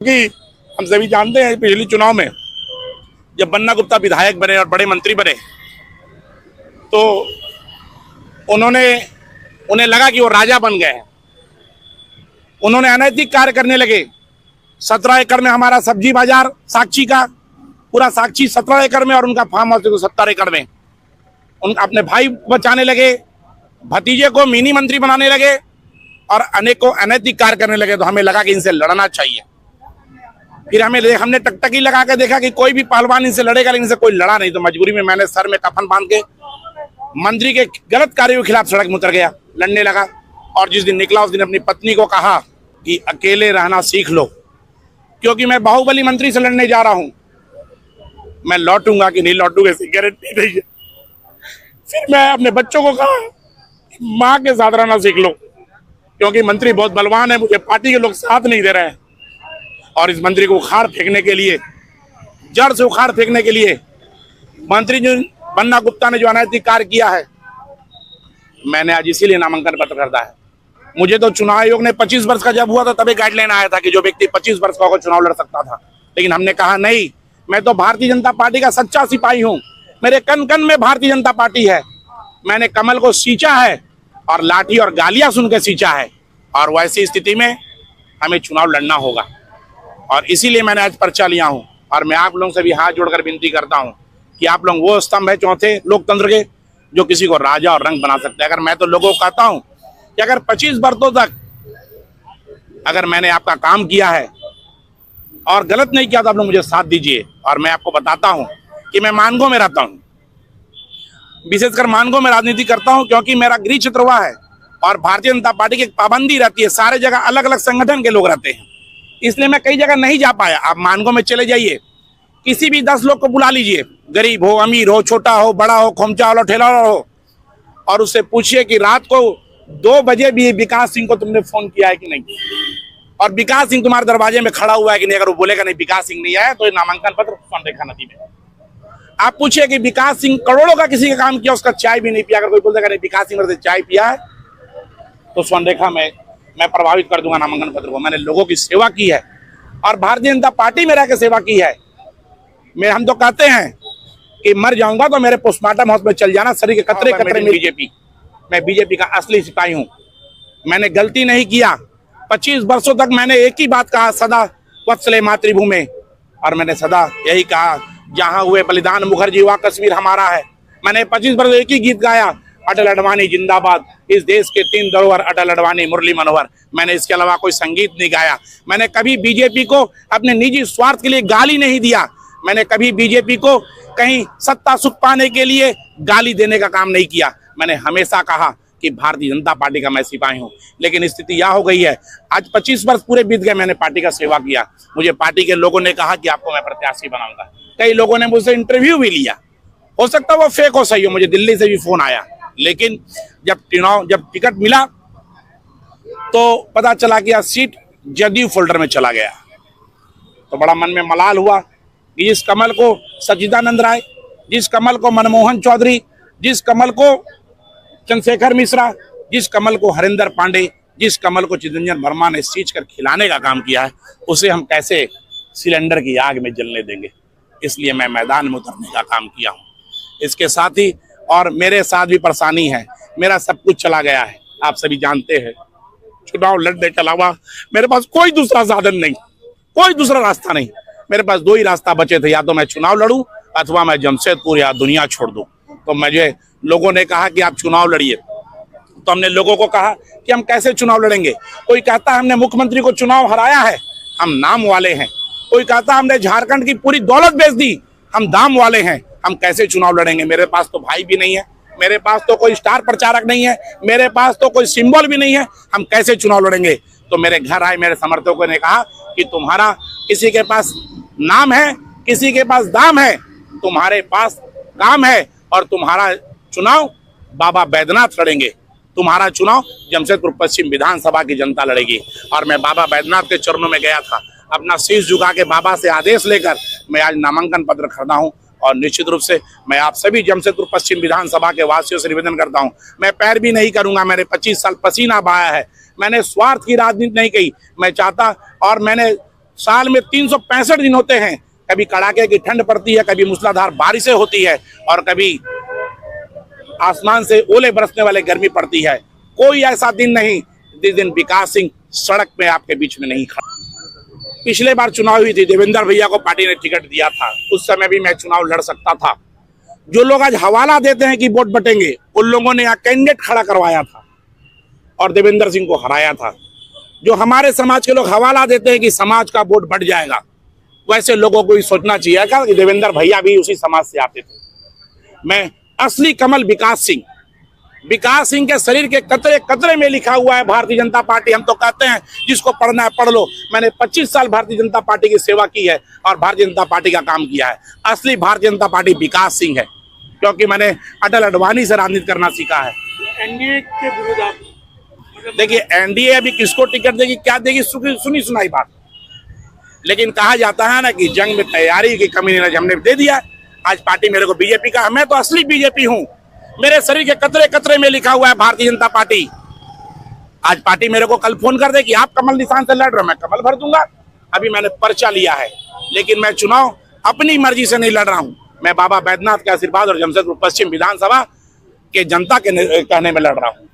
कि हम सभी जानते हैं पिछले चुनाव में जब बन्ना गुप्ता विधायक बने और बड़े मंत्री बने तो उन्हें लगा कि वो राजा बन गए हैं। उन्होंने अनैतिक कार्य करने लगे। 17 एकड़ में हमारा सब्जी बाजार साक्षी का पूरा साक्षी 17 एकड़ में और उनका फार्म हाउस 70 एकड़ में उन अपने भाई बचाने लगे, भतीजे को मिनी मंत्री बनाने लगे और अनेकों अनैतिक कार्य करने लगे। तो हमें लगा कि इनसे लड़ना चाहिए। फिर हमने टकटकी लगा के देखा कि कोई भी पहलवान इनसे लड़ेगा, लेकिन इनसे कोई लड़ा नहीं। तो मजबूरी में मैंने सर में कफन बांध के मंत्री के गलत कार्यों के खिलाफ सड़क में उतर गया, लड़ने लगा। और जिस दिन निकला उस दिन अपनी पत्नी को कहा कि अकेले रहना सीख लो, क्योंकि मैं बाहुबली मंत्री से लड़ने जा रहा हूं। मैं लौटूंगा कि नहीं लौटूंगा इसकी गारंटी नहीं है। फिर मैं अपने बच्चों को कहा माँ के साथ रहना सीख लो, क्योंकि मंत्री बहुत बलवान है, मुझे पार्टी के लोग साथ नहीं दे रहे हैं। और इस मंत्री को उखाड़ फेंकने के लिए, जड़ से उखाड़ फेंकने के लिए मंत्री जो बन्ना गुप्ता ने जो अनैतिक कार्य किया है, मैंने आज इसीलिए नामांकन पत्र भरा है। मुझे तो चुनाव आयोग ने 25 वर्ष का जब हुआ था तभी गाइडलाइन आया था कि जो व्यक्ति 25 वर्ष का होगा चुनाव लड़ सकता था। लेकिन हमने कहा नहीं, मैं तो भारतीय जनता पार्टी का सच्चा सिपाही हूं। मेरे कन कन में भारतीय जनता पार्टी है। मैंने कमल को सींचा है और लाठी और गालियां सुन के सींचा है। और वैसी स्थिति में हमें चुनाव लड़ना होगा और इसीलिए मैंने आज पर्चा लिया हूं। और मैं आप लोगों से भी हाथ जोड़कर विनती करता हूं कि आप लोग वो स्तंभ है चौथे लोकतंत्र के जो किसी को राजा और रंग बना सकते हैं। अगर मैं तो लोगों को कहता हूं कि अगर 25 वर्षों तक अगर मैंने आपका काम किया है और गलत नहीं किया तो आप लोग मुझे साथ दीजिए। और मैं आपको बताता हूं कि मैं मानगो में रहता हूं, विशेषकर मानगो में राजनीति करता हूं, क्योंकि मेरा गृह क्षेत्र हुआ है और भारतीय जनता पार्टी की एक पाबंदी रहती है। सारे जगह अलग अलग संगठन के लोग रहते हैं, इसलिए मैं कई जगह नहीं जा पाया। आप मानगो में चले जाइए, किसी भी 10 लोग को बुला लीजिए, गरीब हो, अमीर हो, छोटा हो, बड़ा हो, खोमचा वाला, ठेला वाला हो, और उससे पूछिए कि रात को 2 बजे भी विकास सिंह को तुमने फोन किया है कि नहीं, और विकास सिंह तुम्हारे दरवाजे में खड़ा हुआ है कि नहीं। अगर वो बोलेगा नहीं विकास सिंह नहीं आया तो ये नामांकन पत्र स्वर्णरेखा नदी में। आप पूछिए कि विकास सिंह करोड़ों का किसी का काम किया, उसका चाय भी नहीं पिया। अगर कोई बोल देगा नहीं विकास सिंह मेरे से चाय पिया है तो स्वर्णरेखा में मैं प्रभावित कर दूंगा नामांकन पत्र को। मैंने लोगों की सेवा की है और भारतीय जनता पार्टी में रह के सेवा की है। हम तो कहते हैं कि मर जाऊंगा तो मेरे पोस्टमार्टम हाउस में चल जाना, शरीर के कतरे कतरे में बीजेपी। मैं बीजेपी का असली सिपाही हूं। मैंने गलती नहीं किया। 25 वर्षों तक मैंने एक ही बात कहा, सदा वत्सले मातृभूमि। और मैंने सदा यही कहा, जहां हुए बलिदान मुखर्जी वहां कश्मीर हमारा है। मैंने 25 वर्ष एक ही गीत गाया, अटल अडवाणी जिंदाबाद, इस देश के 3 धरोहर, अटल अडवाणी, मुरली मनोहर। मैंने इसके अलावा कोई संगीत नहीं गाया। मैंने कभी बीजेपी को अपने निजी स्वार्थ के लिए गाली नहीं दिया। मैंने कभी बीजेपी को कहीं सत्ता सुख पाने के लिए गाली देने का काम नहीं किया। मैंने हमेशा कहा कि भारतीय जनता पार्टी का मैं सिपाही हूं। लेकिन स्थिति यह हो गई है, आज 25 वर्ष पूरे बीत गए, मैंने पार्टी का सेवा किया। मुझे पार्टी के लोगों ने कहा कि आपको मैं प्रत्याशी बनाऊंगा। कई लोगों ने मुझसे इंटरव्यू भी लिया, हो सकता है वो फेक हो, सही हो, मुझे दिल्ली से भी फोन आया। लेकिन जब टिकट मिला तो पता चला कि सीट जदयू फोल्डर में चला गया। तो बड़ा मन में मलाल हुआ कि जिस कमल को सच्चिदानंद राय, जिस कमल को मनमोहन चौधरी, जिस कमल को चंद्रशेखर मिश्रा, जिस कमल को हरिंदर पांडे, जिस कमल को चिदंजन वर्मा ने सींच कर खिलाने का काम किया है, उसे हम कैसे सिलेंडर की आग में जलने देंगे। इसलिए मैं मैदान में उतरने का काम किया हूँ। इसके साथ ही और मेरे साथ भी परेशानी है, मेरा सब कुछ चला गया है। आप सभी जानते हैं, चुनाव लड़ने के अलावा मेरे पास कोई दूसरा साधन नहीं, कोई दूसरा रास्ता नहीं। मेरे पास 2 ही रास्ता बचे थे, या तो मैं चुनाव लड़ूं अथवा मैं जमशेदपुर या दुनिया छोड़ दूं। तो मुझे लोगों ने कहा कि आप चुनाव लड़िए, तो हमने लोगों को कहा कि हम कैसे चुनाव लड़ेंगे। कोई कहता है हमने मुख्यमंत्री को चुनाव हराया है, हम नाम वाले हैं। कोई कहता हमने झारखंड की पूरी दौलत बेच दी, हम दाम वाले हैं। हम कैसे चुनाव लड़ेंगे। मेरे पास तो भाई भी नहीं है, मेरे पास तो कोई स्टार प्रचारक नहीं है, मेरे पास तो कोई सिंबल भी नहीं है। हम कैसे चुनाव लड़ेंगे। तो मेरे घर आए मेरे समर्थकों ने कहा कि तुम्हारा किसी के पास नाम है, किसी के पास दाम है, तुम्हारे पास काम है और तुम्हारा चुनाव बाबा बैद्यनाथ लड़ेंगे। तुम्हारा चुनाव जमशेदपुर पश्चिम विधानसभा की जनता लड़ेगी। और मैं बाबा बैद्यनाथ के चरणों में गया था, अपना शीश झुका के बाबा से आदेश लेकर मैं आज नामांकन पत्र खरीदा हूं। और निश्चित रूप से मैं आप सभी जमशेदपुर पश्चिम विधानसभा के वासियों से निवेदन करता हूं, मैं पैर भी नहीं करूंगा। मैंने 25 साल पसीना बहाया है, मैंने स्वार्थ की राजनीति नहीं की। मैं चाहता और मैंने साल में 365 दिन होते हैं, कभी कड़ाके की ठंड पड़ती है, कभी मूसलाधार बारिशें होती है और कभी आसमान से ओले बरसने वाले गर्मी पड़ती है। कोई ऐसा दिन नहीं जिस दिन विकास सिंह सड़क पे आपके बीच में नहीं खड़ा। पिछले बार चुनाव हुई थी, देवेंद्र भैया को पार्टी ने टिकट दिया था, उस समय भी मैं चुनाव लड़ सकता था। जो लोग आज हवाला देते हैं कि वोट बटेंगे, उन लोगों ने यहाँ कैंडिडेट खड़ा करवाया था और देवेंद्र सिंह को हराया था। जो हमारे समाज के लोग हवाला देते हैं कि समाज का वोट बढ़ जाएगा, वैसे लोगों को ही सोचना चाहिए कि देवेंद्र भैया भी उसी समाज से आते थे। मैं असली कमल विकास सिंह के शरीर के कतरे कतरे में लिखा हुआ है भारतीय जनता पार्टी। हम तो कहते हैं जिसको पढ़ना है पढ़ लो। मैंने 25 साल भारतीय जनता पार्टी की सेवा की है और भारतीय जनता पार्टी का काम किया है। असली भारतीय जनता पार्टी विकास सिंह है, क्योंकि मैंने अटल अडवाणी से राजनीति करना सीखा है। एनडीए के विरुद्ध आप देखिए, एनडीए अभी किसको टिकट देगी, क्या देगी, सुनी सुनाई बात। लेकिन कहा जाता है ना कि जंग में तैयारी की कमी नहीं, हमने दे दिया। आज पार्टी मेरे को बीजेपी का, मैं तो असली बीजेपी हूँ। मेरे शरीर के कतरे कतरे में लिखा हुआ है भारतीय जनता पार्टी। आज पार्टी मेरे को कल फोन कर दे कि आप कमल निशान से लड़ रहे हो, मैं कमल भर दूंगा। अभी मैंने पर्चा लिया है, लेकिन मैं चुनाव अपनी मर्जी से नहीं लड़ रहा हूँ। मैं बाबा बैद्यनाथ के आशीर्वाद और जमशेदपुर पश्चिम विधानसभा के जनता के कहने में लड़ रहा हूँ।